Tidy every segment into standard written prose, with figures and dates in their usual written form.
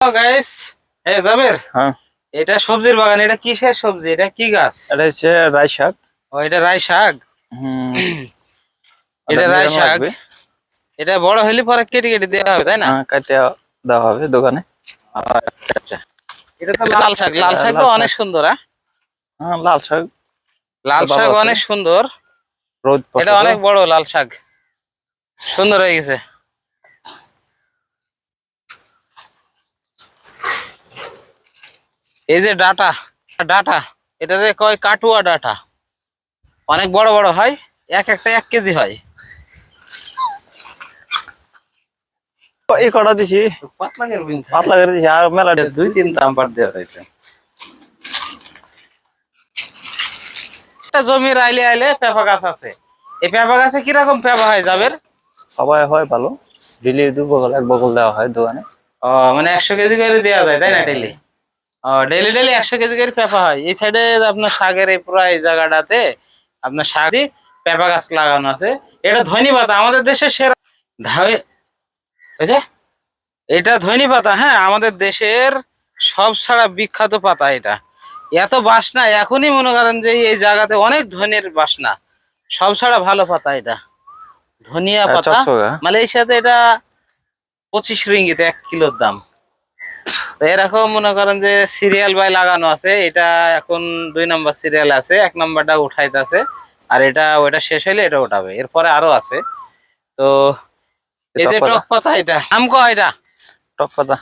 Guys, Jaber, হ্যাঁ, এটা সবজির বাগান। এটা কিসের সবজি? এটা কি গাছ? এটা হচ্ছে রাই শাক। ও, এটা রাই শাক। হুম, এটা এটা রাই নিরান শাক। লাগবে। এটা বড় হলে পরে কেটে কেটে দেওয়া হবে, তাই না? হ্যাঁ, কাটে দেওয়া হবে দোকানে। আচ্ছা আচ্ছা। এটা তো লাল শাক। লাল শাক তো লাল অনেক শাক। সুন্দর। হ্যাঁ, হ্যাঁ, লাল শাক লাল ভালো শাক আছে, অনেক সুন্দর। রোদ এটা পড়ছে তো। অনেক বড় লাল শাক, সুন্দর হয়ে গেছে। এই যে ডাটা, ডাটা, এটাতে কয় কাটুয়া ডাটা। অনেক বড় বড় হয়, এক একটা 1 কেজি হয়। এই কটা দিছি, পাতলা করে পাতলা করে দিছি আর মেলা। 2-3 আম্পার দেওয়া হয়েছে। একটা জমির আইলে আইলে পেঁপা গাছ আছে। এই পেঁপা গাছে কিরকম পেঁপা হয় যাবের? সবাই হয় ভালো। ডেলি 2 বগল 1 বগল দেওয়া হয় দোকানে। ও, মানে 100 কেজি করে দেওয়া যায়, তাই না? ডেলি। ও, ডেলি ডেলি 100 কেজি করে পেঁপা হয়। এই সাইডে আপনার শাকের এই পুরো এই জায়গাটাতে আপনার শাক পেঁপা গাছ লাগানো আছে। এটা ধনী পাতা, আমাদের দেশের সেরা হয়েছে। এটা ধনী পাতা, হ্যাঁ, আমাদের দেশের সব ছাড়া বিখ্যাত পাতা এটা। এত বাসনা, এখনই মনে করেন যে এই জায়গাতে অনেক ধনের বাসনা। সব ছাড়া ভালো পাতা এটা, ধনিয়া পাতা। চকচকা। মালয়েশিয়াতে এটা 25 রিঙ্গিত 1 কিলোর দাম। তো এরকম মনে করেন যে সিরিয়াল বাই লাগানো আছে। এটা এখন 2 নম্বর সিরিয়াল আছে, 1 নম্বরটা উঠাইতেছে। আর এটা ওইটা শেষ হইলে এটা উঠাবে, এরপরে আরো আছে। তো এই টক যে পাতা। টক পাতা, এটা আম কয় এটা? টক পাতা।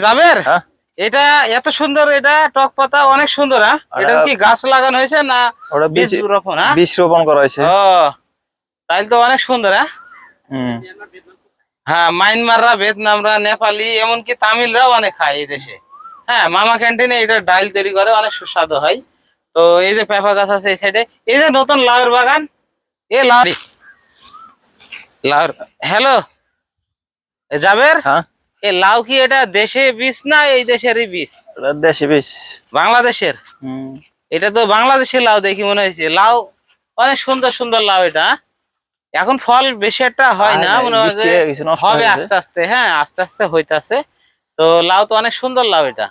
জাবের, হ্যাঁ, এটা এত সুন্দর, এটা টক পাতা অনেক সুন্দর। হ্যাঁ, ওটা এটা কি গাছ লাগানো হয়েছে না ওটা বীজ রোপণ? হ্যাঁ, বীজ রোপণ করা হয়েছে। ও, তাইলে তো অনেক সুন্দর। হ্যাঁ, হুম। হ্যাঁ, মায়ানমাররা, ভিয়েতনামরা, নেপালি, এমনকি তামিলরাও অনেক খায় এই দেশে। হ্যাঁ, মামা ক্যান্টিনে এটা ডাইল তৈরি করে, অনেক সুস্বাদু হয়। তো এই যে পেঁপা গাছ আছে এই সাইডে। এই যে নতুন লাউয়ের বাগান, এ লাউ, লাউর, হ্যালো জাবের, হ্যাঁ, এ লাউ কি এটা দেশে বীজ না এই দেশেরই বীজ? ওটা দেশি বীজ। বাংলাদেশের? হুম। এটা তো বাংলাদেশের লাউ দেখি মনে হয়েছে। লাউ অনেক সুন্দর সুন্দর লাউ এটা। এখন ফল বেশি একটা হয় আর না, নাই, মনে হয় বৃষ্টি যে হয়ে গেছে, নষ্ট হবে হয়ে গেছে। আস্তে আস্তে। হ্যাঁ, আস্তে আস্তে হইতাছে। তো লাউ তো অনেক সুন্দর লাউ এটা।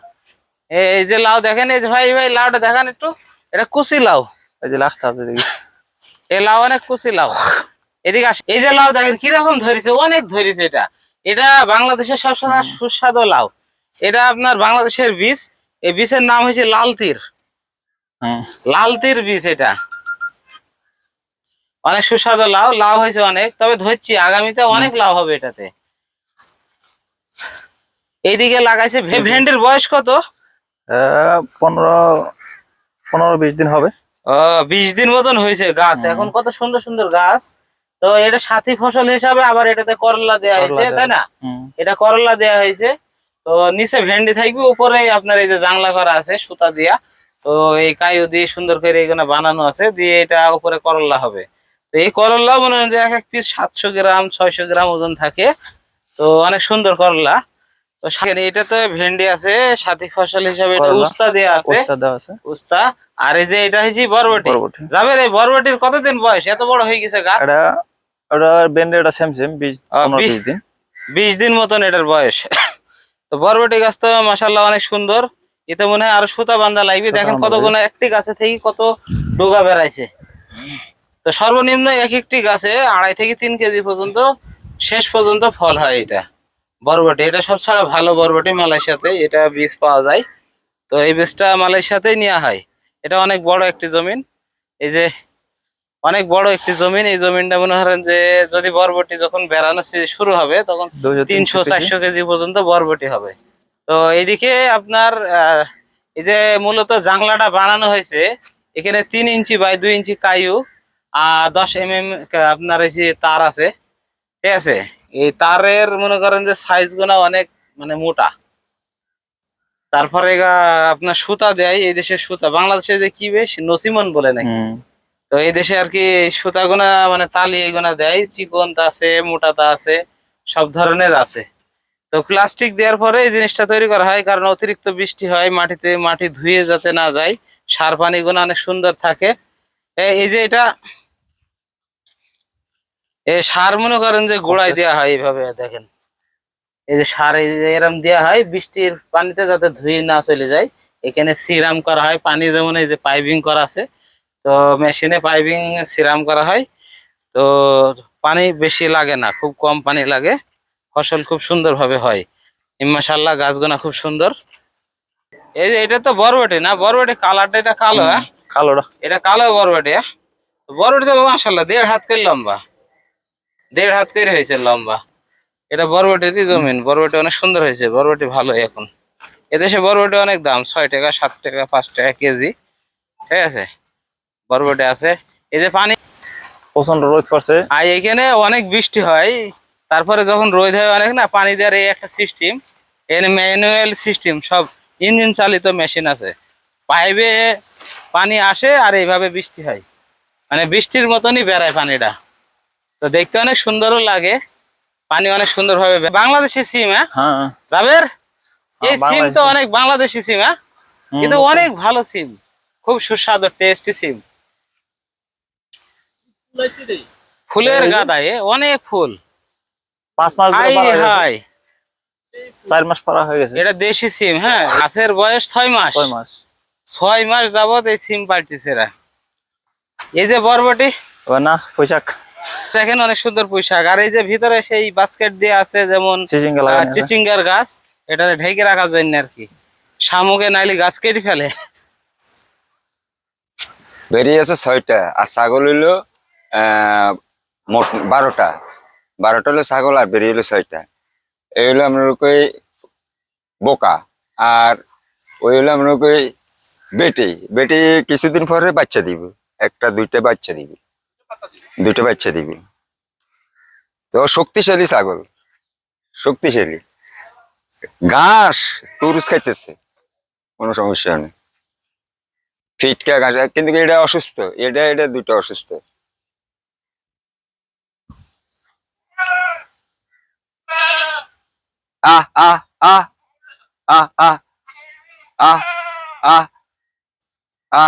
এই যে লাউ দেখেন, এই যে ভাই ভাই লাউটা দেখান একটু। এটা কুচি লাউ। এই যে রাস্তা আছে দেখি। এই লাউ অনেক কুচি লাউ। এদিকে আসে, এই যে লাউ দেখেন কিরকম ধরেছে, অনেক ধরেছে এটা। এটা বাংলাদেশের সবসময় সুস্বাদু লাউ। এটা আপনার বাংলাদেশের বীজ। এই বীজের নাম হয়েছে লাল তীর। হুম। লাল তীর বীজ এটা। অনেক সুস্বাদু লাউ। লাউ হয়েছে অনেক, তবে ধরছি আগামীতে হুম। অনেক লাউ হবে এটাতে। এইদিকে লাগাইছে ভেন্ডির বয়স কত? 15-20 দিন হবে। ও, 20 দিন মতন হয়েছে গাছ। হুম। এখন কত সুন্দর সুন্দর গাছ। তো এটা সাথী ফসল হিসাবে আবার এটাতে করলা দেওয়া করলা হয়েছে, দেওয়া তাই আছে। না? হুম। এটা করলা দেওয়া হয়েছে। তো নিচে ভেন্ডি থাকবে, উপরে আপনার এই যে জাংলা করা আছে সুতা দিয়া। তো এই কায়ু দিয়ে সুন্দর করে এখানে বানানো আছে, দিয়ে এটা উপরে করলা হবে। তো এই করলা মনে হয় যে এক এক পিস 700 গ্রাম 600 গ্রাম ওজন থাকে। তো অনেক সুন্দর করলা। তো এটাতে ভেন্ডি আছে, সাথী ফসল হিসাবে এটা করলা উস্তা দেওয়া আছে। ওস্তাদ দেওয়া আছে। উস্তা। আর এই যে এটা হচ্ছে বরবটি। বরবটি। যাবে, এই বরবটির কতদিন বয়স? এত বড় হয়ে গেছে গাছ। এটা ওটা বেন্ডে, ওটা সেম সেম 20 15-20 দিন। 20 দিন মতন এটার বয়স। তো বরবটি গাছ তো মাশাআল্লাহ অনেক সুন্দর। এতে মনে হয় আরো সুতা বান্ধা লাগবে। সুতা দেখেন বাঁধা কত লাগবে। গুণা, একটি গাছে থেকে কত ডোগা বেড়াইছে। তো সর্বনিম্ন এক একটি গাছে 2.5 থেকে 3 কেজি পর্যন্ত শেষ পর্যন্ত ফল হয় এটা। বরবটি এটা সব ছাড়া ভালো বরবটি মালয়েশিয়াতে, এটা বীজ পাওয়া যায়। তো এই বীজটা মালয়েশিয়াতেই নেওয়া হয়। এটা অনেক বড় একটি জমিন। এই যে অনেক বড় একটি জমিন। এই জমিনটা মনে করেন যে যদি বরবটি যখন বেড়ানো শুরু হবে তখন 200-300 কেজি। 300-400 কেজি পর্যন্ত বরবটি হবে। তো এইদিকে আপনার এই যে মূলত জাংলাটা বানানো হয়েছে, এখানে 3 ইঞ্চি বাই 2 ইঞ্চি কায়ু, 10 mm আপনার এই যে তার আছে, ঠিক আছে? এই তারের মনে করেন যে সাইজ গুলা অনেক মানে মোটা। তারপরে আপনার সুতা দেয়, এই দেশের সুতা। বাংলাদেশে যে কি বেশ নসিমন বলে নাকি। হুম। তো এই দেশে আর কি সুতা গোনা মানে তালি এগুনা দেয়, চিকনটা আছে, মোটাটা আছে, সব ধরনের আছে। তো প্লাস্টিক দেওয়ার পরে এই জিনিসটা তৈরি করা হয়, কারণ অতিরিক্ত বৃষ্টি হয় মাটিতে, মাটি ধুয়ে যাতে না যায়, সার পানি গুলো অনেক সুন্দর থাকে। এই যে এটা এই সার মনে করেন যে গোড়ায় দেওয়া হয় এইভাবে দেখেন। এই যে সার এই যে এরম দেওয়া হয় বৃষ্টির পানিতে যাতে ধুয়ে না চলে যায়। এখানে সিরাম করা হয়, পানি যেমন এই যে পাইপিং করা আছে, তো মেশিনে পাইপিং সিরাম করা হয়। তো পানি বেশি লাগে না, খুব কম পানি লাগে, ফসল খুব সুন্দরভাবে হয়। মাশাআল্লাহ গাছগুনা খুব সুন্দর। এই যে এটা তো বরবটি না, বরবটি কালারটা এটা কালো, হ্যাঁ কালোটা এটা কালো বরবটি, হ্যাঁ? বরবটি তো মাশাআল্লাহ 1.5 হাত করে লম্বা, 1.5 হাত করে হয়েছে লম্বা। এটা বরবটিরই জমিন, বরবটি অনেক সুন্দর হয়েছে, বরবটি ভালো এখন। এদেশে বরবটি অনেক দাম, 6 টাকা 7 টাকা 5 টাকা কেজি, ঠিক আছে। বরবটি আছে। এই যে পানি প্রচন্ড রোদ পড়ছে। আর এখানে অনেক বৃষ্টি হয়, তারপরে যখন রোদ হয় অনেক না, পানি দেওয়ার এই একটা সিস্টেম, এখানে ম্যানুয়াল সিস্টেম, সব ইঞ্জিন চালিত মেশিন আছে। পাইপে পানি আসে আর এইভাবে বৃষ্টি হয়, মানে বৃষ্টির মতনই বেড়ায় পানিটা। তো দেখতে অনেক সুন্দরও লাগে, পানি অনেক সুন্দরভাবে বাংলাদেশি সিম, হ্যাঁ হ্যাঁ যাবের, এই সিম তো বাংলাদেশে। অনেক বাংলাদেশি সিম, হ্যাঁ কিন্তু অনেক ভালো সিম, খুব সুস্বাদু টেস্টি সিম। ফুলের এই যে গাদায় অনেক ফুল, 5 মাস ধরে হাই পারা রে হয়ে গেছে, হাই। 4 মাস পারা হয়ে গেছে। এটা দেশি সিম, হ্যাঁ, গাছের বয়স 6 মাস, 6 মাস। 6 মাস যাবত এই সিম পাড়তেছে এরা। এই যে বরবটি এবার না পোশাক দেখেন অনেক সুন্দর পোশাক, আর এই যে ভিতরে সেই বাস্কেট দিয়ে আছে যেমন সিজিঙ্গা লাগানো আছে। চিচিঙ্গার গাছ, এটা ঢেকে রাখার জন্য আর কি, শামুকে নাইলে গাছ কেটে ফেলে। বেরিয়েছে 6টা, আর ছাগল হইলো মোট 12টা। 12টা হলো ছাগল, আর বেরিয়ে হলো 6টা। এই হলো আমরা কই বোকা, আর ওই হলো আমরা কই বেটি। বেটি কিছুদিন পরে বাচ্চা দিব, একটা দুইটা বাচ্চা দিবে, দুইটা বাচ্চা দিবে। তো শক্তিশালী ছাগল, শক্তিশালী। ঘাস তুরুস খাইতেছে, কোনো সমস্যা নেই, ফিটকা ঘাস। কিন্তু এটা অসুস্থ, এটা এটা দুটো অসুস্থ। আহ আহ আহ আহ আহ আহ আহ